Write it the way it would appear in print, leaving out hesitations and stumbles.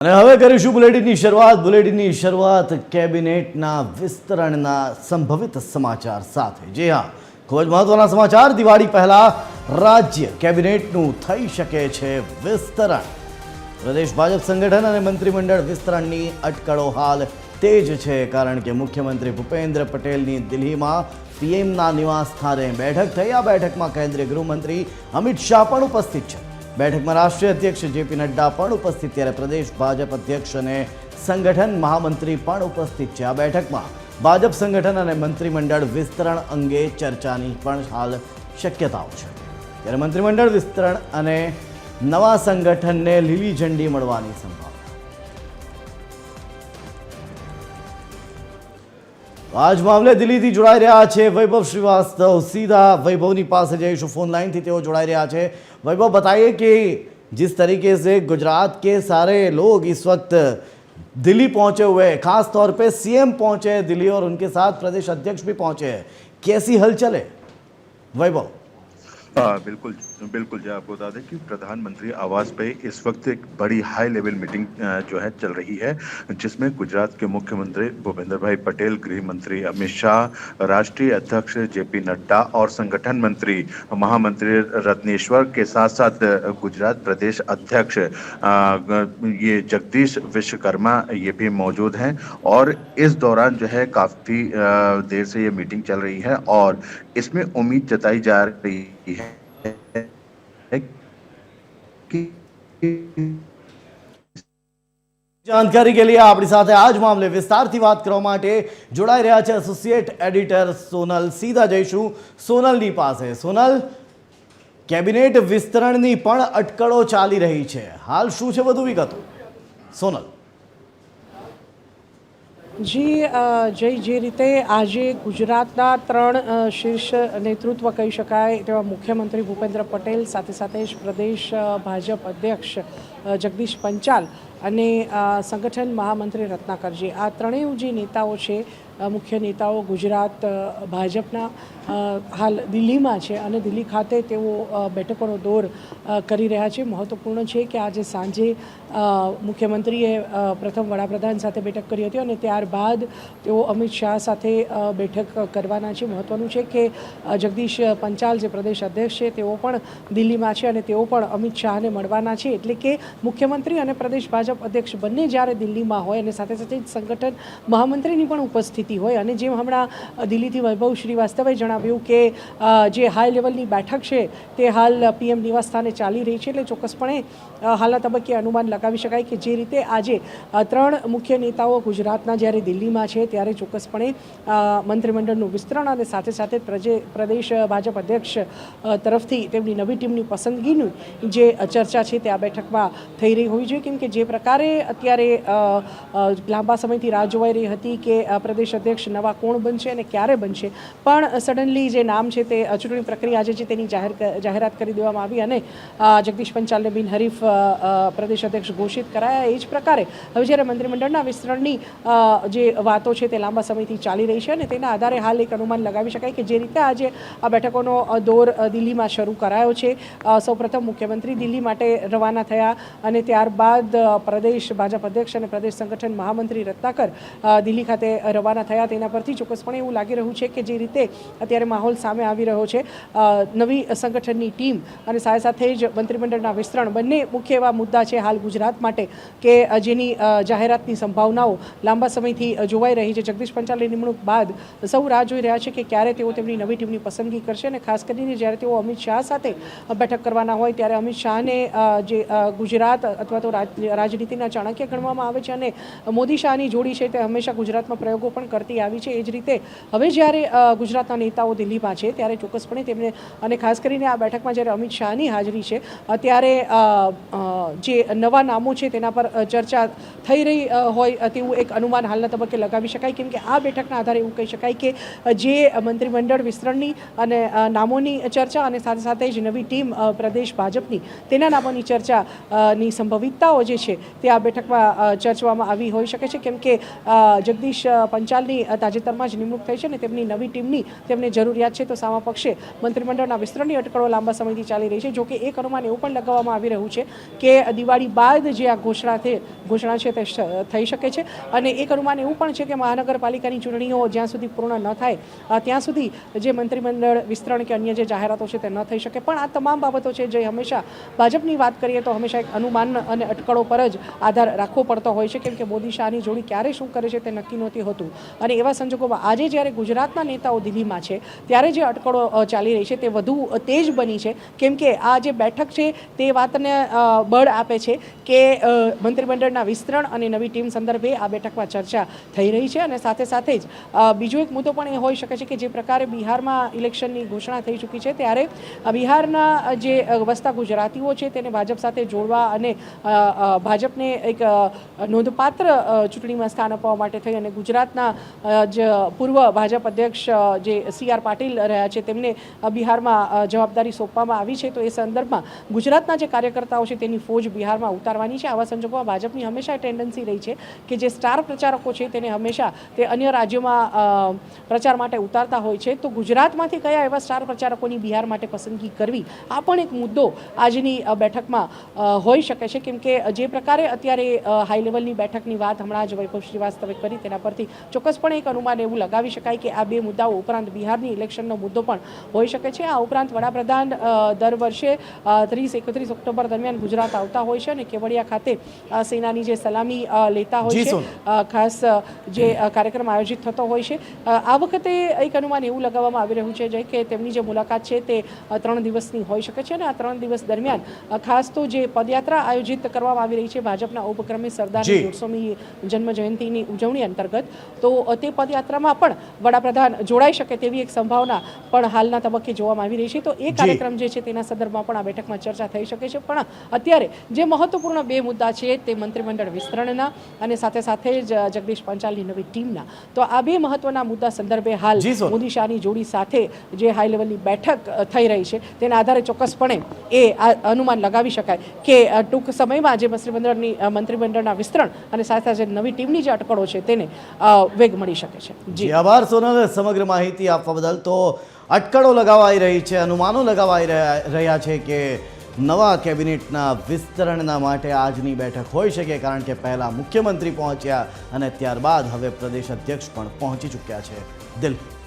અને હવે કરીશું બુલેટિનની શરૂઆત કેબિનેટના વિસ્તરણના સંભવિત સમાચાર સાથે। જી હા, ખૂબ જ મહત્વના સમાચાર। દિવાળી પહેલા રાજ્ય કેબિનેટનું થઈ શકે છે વિસ્તરણ। પ્રદેશ ભાજપ સંગઠન અને મંત્રીમંડળ વિસ્તરણની અટકળો હાલ તેજ છે, કારણ કે મુખ્યમંત્રી ભૂપેન્દ્ર પટેલની દિલ્હીમાં પીએમના નિવાસ સ્થાને બેઠક થઈ। આ બેઠકમાં કેન્દ્રીય ગૃહમંત્રી અમિત શાહ પણ ઉપસ્થિત છે। બેઠકમાં રાષ્ટ્રીય અધ્યક્ષ જેપી નડ્ડા પણ ઉપસ્થિત, ત્યારે પ્રદેશ ભાજપ અધ્યક્ષ અને સંગઠન મહામંત્રી પણ ઉપસ્થિત છે। આ બેઠકમાં ભાજપ સંગઠન અને મંત્રીમંડળ વિસ્તરણ અંગે ચર્ચાની પણ હાલ શક્યતાઓ છે। ત્યારે મંત્રીમંડળ વિસ્તરણ અને નવા સંગઠનને લીલી ઝંડી મળવાની સંભાવના। આજ મામલે દિલ્હીથી જોડાઈ રહ્યા છે वैभव श्रीवास्तव। सीधा वैभवनी पास जईशु, फोन लाइन थी जोड़ाई रहा है। वैभव, बताइए कि जिस तरीके से गुजरात के सारे लोग इस वक्त दिल्ली पहुंचे हुए हैं, खास तौर पे सीएम पहुंचे हैं दिल्ली और उनके साथ प्रदेश अध्यक्ष भी पहुंचे हैं, कैसी हलचल है वैभव? बिल्कुल बिल्कुल जी, आपको बता दें कि प्रधानमंत्री आवास पे इस वक्त एक बड़ी हाई लेवल मीटिंग जो है चल रही है, जिसमें गुजरात के मुख्यमंत्री भूपेंद्र भाई पटेल, गृह मंत्री अमित शाह, राष्ट्रीय अध्यक्ष जेपी नड्डा और संगठन मंत्री महामंत्री रत्नेश्वर के साथ साथ गुजरात प्रदेश अध्यक्ष ये जगदीश विश्वकर्मा ये भी मौजूद हैं। और इस दौरान जो है काफ़ी देर से ये मीटिंग चल रही है और इसमें उम्मीद जताई जा रही है कि जानकारी के लिए આપણી સાથે આજ મામલે વિસ્તારથી વાત કરવા માટે જોડાઈ રહ્યા છે એસોસિએટ એડિટર સોનલ। સીધા જઈશું સોનલની પાસે। સોનલ, કેબિનેટ વિસ્તરણની પણ અટકળો ચાલી રહી છે, હાલ શું છે વધુ વિગતો? સોનલ जी जय, जे रीते आज गुजरातना 3 शीर्ष नेतृत्व कही शकाय तेवा मुख्यमंत्री भूपेन्द्र पटेल, साथे साथे प्रदेश भाजप अध्यक्ष जगदीश पंचाल અને સંગઠન મહામંત્રી રત્નાકરજી, આ ત્રણેય જે નેતાઓ છે, મુખ્ય નેતાઓ ગુજરાત ભાજપના હાલ દિલ્હીમાં છે અને દિલ્હી ખાતે તેઓ બેઠકોનો દોર કરી રહ્યા છે। મહત્વપૂર્ણ છે કે આજે સાંજે મુખ્યમંત્રીએ પ્રથમ વડાપ્રધાન સાથે બેઠક કરી હતી અને ત્યારબાદ તેઓ અમિત શાહ સાથે બેઠક કરવાના છે। મહત્વનું છે કે જગદીશ પંચાલ જે પ્રદેશ અધ્યક્ષ છે તેઓ પણ દિલ્હીમાં છે અને તેઓ પણ અમિત શાહને મળવાના છે। એટલે કે મુખ્યમંત્રી અને પ્રદેશ ભાજપ અધ્યક્ષ બંને જ્યારે દિલ્હીમાં હોય અને સાથે સાથે સંગઠન મહામંત્રીની પણ ઉપસ્થિતિ હોય અને જેમ હમણાં દિલ્હીથી વૈભવ શ્રીવાસ્તવે જણાવ્યું કે જે હાઈ લેવલની બેઠક છે તે હાલ પીએમ નિવાસ સ્થાને ચાલી રહી છે, એટલે ચોક્કસપણે હાલના તબક્કે અનુમાન લગાવી શકાય કે જે રીતે આજે 3 મુખ્ય નેતાઓ ગુજરાતના જ્યારે દિલ્હીમાં છે ત્યારે ચોક્કસપણે મંત્રીમંડળનું વિસ્તરણ અને સાથે સાથે પ્રદેશ ભાજપ અધ્યક્ષ તરફથી તેમની નવી ટીમની પસંદગીની જે ચર્ચા છે તે આ બેઠકમાં થઈ રહી હોવી જોઈએ। કેમ કે જે પ્રકારે અત્યારે લાંબા સમયથી રાહ જોવાઈ રહી હતી કે પ્રદેશ અધ્યક્ષ નવા કોણ બનશે અને ક્યારે બનશે, પણ સડનલી જે નામ છે તે ચૂંટણી પ્રક્રિયા આજે છે તેની જાહેરાત કરી દેવામાં આવી અને જગદીશ પંચાલને બિનહરીફ પ્રદેશ અધ્યક્ષ ઘોષિત કરાયા। એ જ પ્રકારે હવે જ્યારે મંત્રીમંડળના વિસ્તરણની જે વાતો છે તે લાંબા સમયથી ચાલી રહી છે અને તેના આધારે હાલ એક અનુમાન લગાવી શકાય કે જે રીતે આજે આ બેઠકોનો દોર દિલ્હીમાં શરૂ કરાયો છે। સૌપ્રથમ મુખ્યમંત્રી દિલ્હી માટે રવાના થયા અને ત્યારબાદ પ્રદેશ ભાજપ અધ્યક્ષ અને પ્રદેશ સંગઠન મહામંત્રી રત્નાકર દિલ્હી ખાતે રવાના થયા। તેના પરથી ચોક્કસપણે એવું લાગી રહ્યું છે કે જે રીતે અત્યારે માહોલ સામે આવી રહ્યો છે, નવી સંગઠનની ટીમ અને સાથે સાથે જ મંત્રીમંડળના વિસ્તરણ બંને મુખ્ય એવા મુદ્દા છે હાલ ગુજરાત માટે કે જેની જાહેરાતની સંભાવનાઓ લાંબા સમયથી જોવાઈ રહી છે। જગદીશ પંચાલની નિમણૂક બાદ સૌ રાહ જોઈ રહ્યા છે કે ક્યારે તેઓ તેમની નવી ટીમની પસંદગી કરશે અને ખાસ કરીને જ્યારે તેઓ અમિત શાહ સાથે બેઠક કરવાના હોય ત્યારે અમિત શાહને જે ગુજરાત અથવા તો રાજનીતિના ચાણક્ય ગણવામાં આવે છે અને મોદી શાહની જોડી છે તે હંમેશા ગુજરાતમાં પ્રયોગો પણ કરતી આવી છે। એ જ રીતે હવે જ્યારે ગુજરાતના નેતાઓ દિલ્હીમાં છે ત્યારે ચોક્કસપણે તેમને અને ખાસ કરીને આ બેઠકમાં જ્યારે અમિત શાહની હાજરી છે ત્યારે જે નવા નામો છે તેના પર ચર્ચા થઈ રહી હોય તેવું એક અનુમાન હાલના તબક્કે લગાવી શકાય। કેમ કે આ બેઠકના આધારે એવું કહી શકાય કે જે મંત્રીમંડળ વિસ્તરણની અને નામોની ચર્ચા અને સાથે સાથે જ નવી ટીમ પ્રદેશ ભાજપની તેના નામોની ચર્ચાની સંભવિતતાઓ જે છે તે આ બેઠકમાં ચર્ચવામાં આવી હોઈ શકે છે। કેમ કે જગદીશ પંચાલની તાજેતરમાં જ નિમણૂક થઈ છે અને તેમની નવી ટીમની તેમને જરૂરિયાત છે, તો સામા પક્ષે મંત્રીમંડળના વિસ્તરણની અટકળો લાંબા સમયથી ચાલી રહી છે। જો કે એક અનુમાન એવું પણ લગાવવામાં આવી રહ્યું છે કે દિવાળી બાદ બાદ જે આ ઘોષણા છે તે થઈ શકે છે. અને એક અનુમાન એવું પણ છે કે મહાનગરપાલિકાની ચૂંટણીઓ જ્યાં સુધી પૂર્ણ ન થાય ત્યાં સુધી જે મંત્રીમંડળ વિસ્તરણ કે અન્ય જે જાહેરાતો છે તે ન થઈ શકે. પણ આ તમામ બાબતો છે જે હંમેશા ભાજપની વાત કરીએ તો હંમેશા એક અનુમાન અને અટકળો પર જ આધાર રાખવો પડતો હોય છે, કેમ કે મોદી શાહની જોડી ક્યારે શું કરે છે તે નક્કી નહોતી હોતું. અને એવા સંજોગોમાં આજે જ્યારે ગુજરાતના નેતાઓ દિલ્હીમાં છે ત્યારે જે અટકળો ચાલી રહી છે તે વધુ તેજ બની છે, કેમ કે આ જે બેઠક છે તે વાતને બળ આપે છે કે મંત્રીમંડળના વિસ્તરણ અને નવી ટીમ સંદર્ભે આ બેઠકમાં ચર્ચા થઈ રહી છે. અને સાથે સાથે જ બીજો એક મુદ્દો પણ એ હોઈ શકે છે કે જે પ્રકારે બિહારમાં ઇલેક્શનની ઘોષણા થઈ ચૂકી છે ત્યારે બિહારના જે વસતા ગુજરાતીઓ છે તેને ભાજપ સાથે જોડવા અને ભાજપને એક નોંધપાત્ર ચૂંટણીમાં સ્થાન આપવા માટે થઈ અને ગુજરાતના જ પૂર્વ ભાજપ અધ્યક્ષ જે CR પાટીલ રહ્યા છે તેમને બિહારમાં જવાબદારી સોંપવામાં આવી છે. તો એ સંદર્ભમાં ગુજરાતના જે કાર્યકર્તાઓ છે તેની ફોજ બિહારમાં ઉતારવાની છે. આવા સંજોગોમાં ભાજપની હંમેશા ટેન્ડન્સી રહી છે કે જે સ્ટાર પ્રચારકો છે તેને હંમેશા તે અન્ય રાજ્યોમાં પ્રચાર માટે ઉતારતા હોય છે. તો ગુજરાતમાંથી કયા એવા સ્ટાર પ્રચારકોની બિહાર માટે પસંદગી કરવી આ પણ એક મુદ્દો આજની બેઠકમાં હોઈ શકે છે, કેમ કે જે પ્રકારે અત્યારે હાઈ લેવલની બેઠકની વાત હમણાં જ વૈભવ શ્રીવાસ્તવે કરી તેના પરથી ચોક્કસપણે એક અનુમાન એવું લગાવી શકાય કે આ બે મુદ્દાઓ ઉપરાંત બિહારની ઇલેક્શનનો મુદ્દો પણ હોઈ શકે છે. આ ઉપરાંત વડાપ્રધાન દર વર્ષે 30-31 ઓક્ટોબર દરમિયાન ગુજરાત આવતા હોય છે અને કેવડિયા ખાતે સેનાની જે સલામી લેતા હોય છે, ખાસ જે કાર્યક્રમ આયોજિત થતો હોય છે. આ વખતે એક અનુમાન એવું લગાવવામાં આવી રહ્યું છે કે તેમની જે મુલાકાત છે તે 3 દિવસની હોઈ શકે છે અને આ 3 દિવસ દરમિયાન ખાસ તો જે પદયાત્રા આયોજિત કરવામાં આવી રહી છે ભાજપના ઉપક્રમે સરદારની 150મી જન્મ જયંતિની ઉજવણી અંતર્ગત, તો તે પદયાત્રામાં પણ વડાપ્રધાન જોડાઈ શકે તેવી એક સંભાવના પણ હાલના તબક્કે જોવામાં આવી રહી છે. તો એ કાર્યક્રમ જે છે તેના સંદર્ભમાં પણ આ બેઠકમાં ચર્ચા થઈ શકે છે. પણ અત્યારે જે મહત્વપૂર્ણ બે મુદ્દા છે તે મંત્રીમંડળ વિસ્તરણના અને સાથે સાથે જ જગદીશ પંચાલની નવી ટીમના. તો આ બે મહત્વના મુદ્દા સંદર્ભે હાલ મોદી શાહની જોડી સાથે જે હાઈ લેવલની બેઠક થઈ રહી છે તેના આધારે ચોક્કસપણે એ અનુમાન લગાવી શકાય કે ટૂંક સમયમાં જે મંત્રીમંડળના વિસ્તરણ અને સાથે સાથે નવી ટીમની જે અટકળો છે તેને વેગ મળી શકે છે. જી આભાર સોનલ, સમગ્ર માહિતી આપવા બદલ. તો અટકળો લગાવાઈ રહી છે, અનુમાનો લગાવાઈ રહ્યા છે કે નવા કેબિનેટના વિસ્તરણના માટે આજની બેઠક હોઈ શકે, કારણ કે પહેલા મુખ્યમંત્રી પહોંચ્યા અને ત્યારબાદ હવે પ્રદેશ અધ્યક્ષ પણ પહોંચી ચૂક્યા છે દિલ્હી.